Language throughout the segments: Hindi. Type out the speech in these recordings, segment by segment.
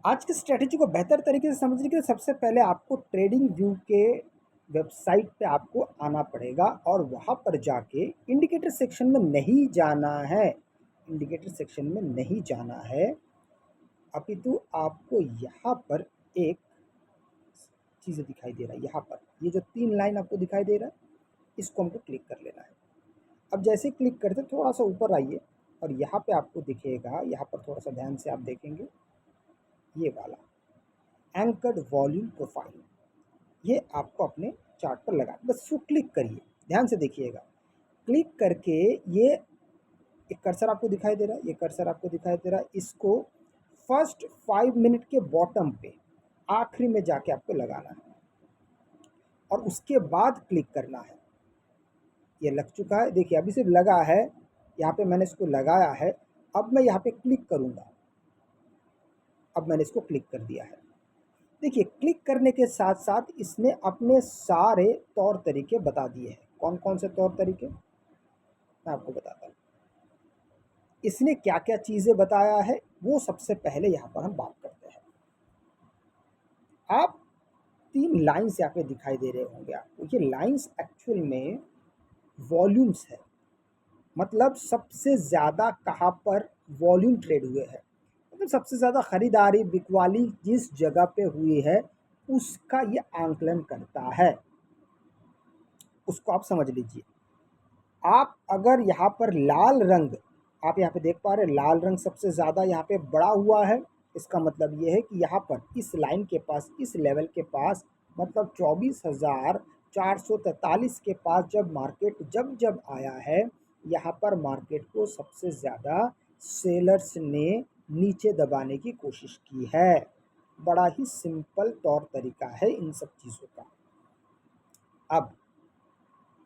आज की स्ट्रैटेजी को बेहतर तरीके से समझने के लिए सबसे पहले आपको ट्रेडिंग व्यू के वेबसाइट पे आपको आना पड़ेगा और वहाँ पर जाके इंडिकेटर सेक्शन में नहीं जाना है। इंडिकेटर सेक्शन में नहीं जाना है, अपितु आपको यहाँ पर एक चीज़ दिखाई दे रहा है। यहाँ पर ये जो 3 लाइन आपको दिखाई दे रहा है, इसको हमको क्लिक कर लेना है। अब जैसे क्लिक करते थोड़ा सा ऊपर आइए और यहाँ पे आपको दिखेगा, यहाँ पर थोड़ा सा ध्यान से आप देखेंगे, ये वाला एंकर्ड वॉल्यूम प्रोफाइल, ये आपको अपने चार्ट पर लगा बस इसको क्लिक करिए। ध्यान से देखिएगा, क्लिक करके ये एक कर्सर आपको दिखाई दे रहा है, ये कर्सर आपको दिखाई दे रहा है, इसको फर्स्ट 5 मिनट के बॉटम पे आखिरी में जाके आपको लगाना है और उसके बाद क्लिक करना है। ये लग चुका है, देखिए अभी सिर्फ लगा है, यहाँ पे मैंने इसको लगाया है। अब मैं यहाँ पे क्लिक करूँगा, अब मैंने इसको क्लिक कर दिया है। देखिए क्लिक करने के साथ साथ इसने अपने सारे तौर तरीके बता दिए हैं। कौन कौन से तौर तरीके, मैं आपको बताता हूँ। इसने क्या क्या चीज़ें बताया है वो सबसे पहले यहाँ पर हम बात करते हैं। आप 3 लाइन्स यहाँ पे दिखाई दे रहे होंगे आपको, ये लाइन्स एक्चुअल में वॉल्यूम्स है। मतलब सबसे ज़्यादा कहाँ पर वॉल्यूम ट्रेड हुए हैं, मतलब सबसे ज़्यादा खरीदारी बिकवाली जिस जगह पे हुई है उसका ये आंकलन करता है, उसको आप समझ लीजिए। आप अगर यहाँ पर लाल रंग, आप यहाँ पे देख पा रहे हैं लाल रंग सबसे ज़्यादा यहाँ पे बड़ा हुआ है, इसका मतलब ये है कि यहाँ पर इस लाइन के पास, इस लेवल के पास, मतलब 24,443 के पास जब मार्केट जब जब आया है, यहाँ पर मार्केट को सबसे ज़्यादा सेलर्स ने नीचे दबाने की कोशिश की है। बड़ा ही सिंपल तौर तरीका है इन सब चीज़ों का। अब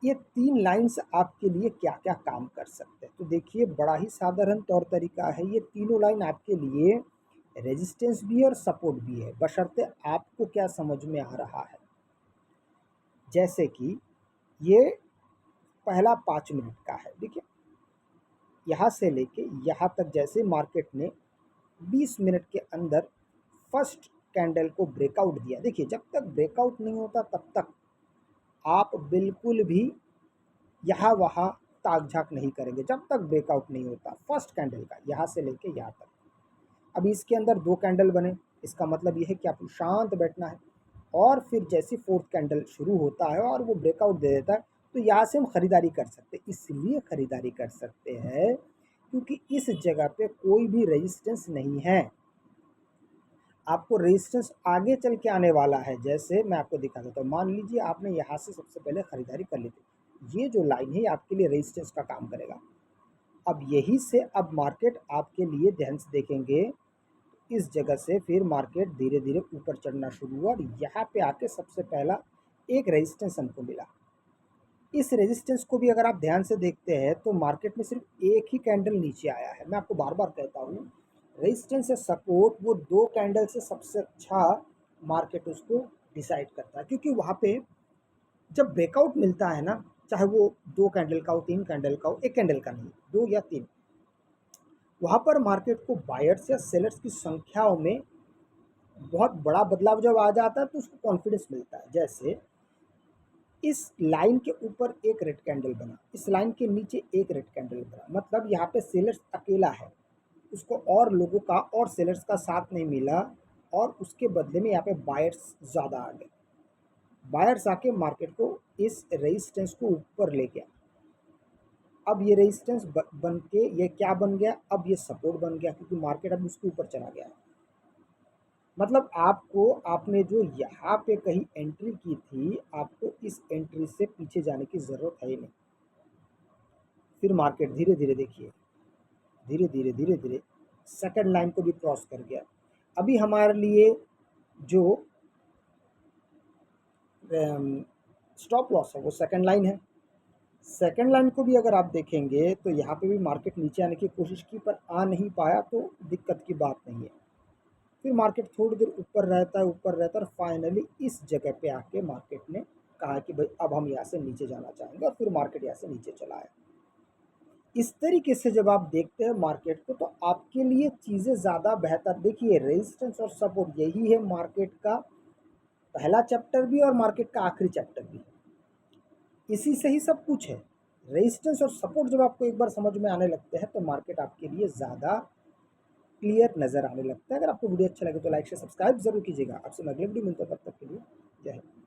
ये 3 लाइन्स आपके लिए क्या क्या काम कर सकते हैं, तो देखिए बड़ा ही साधारण तौर तरीका है। ये तीनों लाइन आपके लिए रेजिस्टेंस भी है और सपोर्ट भी है, बशर्ते आपको क्या समझ में आ रहा है। जैसे कि ये पहला 5 मिनट का है, देखिए यहाँ से लेके यहाँ तक जैसे मार्केट ने 20 मिनट के अंदर फर्स्ट कैंडल को ब्रेकआउट दिया। देखिए जब तक ब्रेकआउट नहीं होता तब तक आप बिल्कुल भी यहाँ वहाँ ताक झाक नहीं करेंगे, जब तक ब्रेकआउट नहीं होता फर्स्ट कैंडल का, यहाँ से लेके यहाँ तक। अभी इसके अंदर 2 कैंडल बने, इसका मतलब ये है कि आपको शांत बैठना है। और फिर जैसे फोर्थ कैंडल शुरू होता है और वो ब्रेकआउट दे देता है, तो यहाँ से हम खरीदारी कर सकते हैं। इसलिए खरीदारी कर सकते हैं क्योंकि इस जगह पे कोई भी रेजिस्टेंस नहीं है। आपको रेजिस्टेंस आगे चल के आने वाला है, जैसे मैं आपको दिखा देता हूँ। मान लीजिए आपने यहाँ से सबसे पहले खरीदारी कर ली थी, ये जो लाइन है आपके लिए रेजिस्टेंस का काम करेगा। अब यही से अब मार्केट आपके लिए ध्यान से देखेंगे, इस जगह से फिर मार्केट धीरे धीरे ऊपर चढ़ना शुरू हुआ और यहाँ पे आके सबसे पहला एक रेजिस्टेंस हमको मिला। इस रेजिस्टेंस को भी अगर आप ध्यान से देखते हैं तो मार्केट में सिर्फ एक ही कैंडल नीचे आया है। मैं आपको बार बार कहता हूँ, रेजिस्टेंस या सपोर्ट वो 2 कैंडल से सबसे अच्छा मार्केट उसको डिसाइड करता है, क्योंकि वहाँ पे जब ब्रेकआउट मिलता है ना, चाहे वो 2 कैंडल का हो, 3 कैंडल का हो, एक कैंडल का नहीं, 2 या 3, वहाँ पर मार्केट को बायर्स या सेलर्स की संख्याओं में बहुत बड़ा बदलाव जब आ जाता है तो उसको कॉन्फिडेंस मिलता है। जैसे इस लाइन के ऊपर एक रेड कैंडल बना, इस लाइन के नीचे एक रेड कैंडल बना, मतलब यहाँ पे सेलर्स अकेला है, उसको और लोगों का और सेलर्स का साथ नहीं मिला और उसके बदले में यहाँ पे बायर्स ज़्यादा आ गए। बायर्स आके मार्केट को इस रेजिस्टेंस को ऊपर ले गया। अब ये रेजिस्टेंस बन के ये क्या बन गया, अब ये सपोर्ट बन गया, क्योंकि मार्केट अब उसके ऊपर चला गया। मतलब आपको, आपने जो यहाँ पे कहीं एंट्री की थी, आपको इस एंट्री से पीछे जाने की ज़रूरत है ही नहीं। फिर मार्केट धीरे धीरे देखिए, धीरे धीरे धीरे धीरे सेकंड लाइन को भी क्रॉस कर गया। अभी हमारे लिए जो स्टॉप लॉस है वो सेकंड लाइन है। सेकंड लाइन को भी अगर आप देखेंगे तो यहाँ पे भी मार्केट नीचे आने की कोशिश की पर आ नहीं पाया, तो दिक्कत की बात नहीं है। फिर मार्केट थोड़ी देर ऊपर रहता है, ऊपर रहता है और फाइनली इस जगह पे आके मार्केट ने कहा कि भाई अब हम यहाँ से नीचे जाना चाहेंगे और फिर मार्केट यहाँ से नीचे चला है। इस तरीके से जब आप देखते हैं मार्केट को, तो आपके लिए चीज़ें ज़्यादा बेहतर, देखिए रेजिस्टेंस और सपोर्ट यही है मार्केट का पहला चैप्टर भी और मार्केट का आखिरी चैप्टर भी, इसी से ही सब कुछ है। रेजिस्टेंस और सपोर्ट जब आपको एक बार समझ में आने लगते हैं तो मार्केट आपके लिए ज़्यादा क्लियर नज़र आने लगता है। अगर आपको वीडियो अच्छा लगे तो लाइक से सब्सक्राइब जरूर कीजिएगा। आपसे मैं अगले वीडियो मिलता हूँ, तब तक के लिए जय हिंद।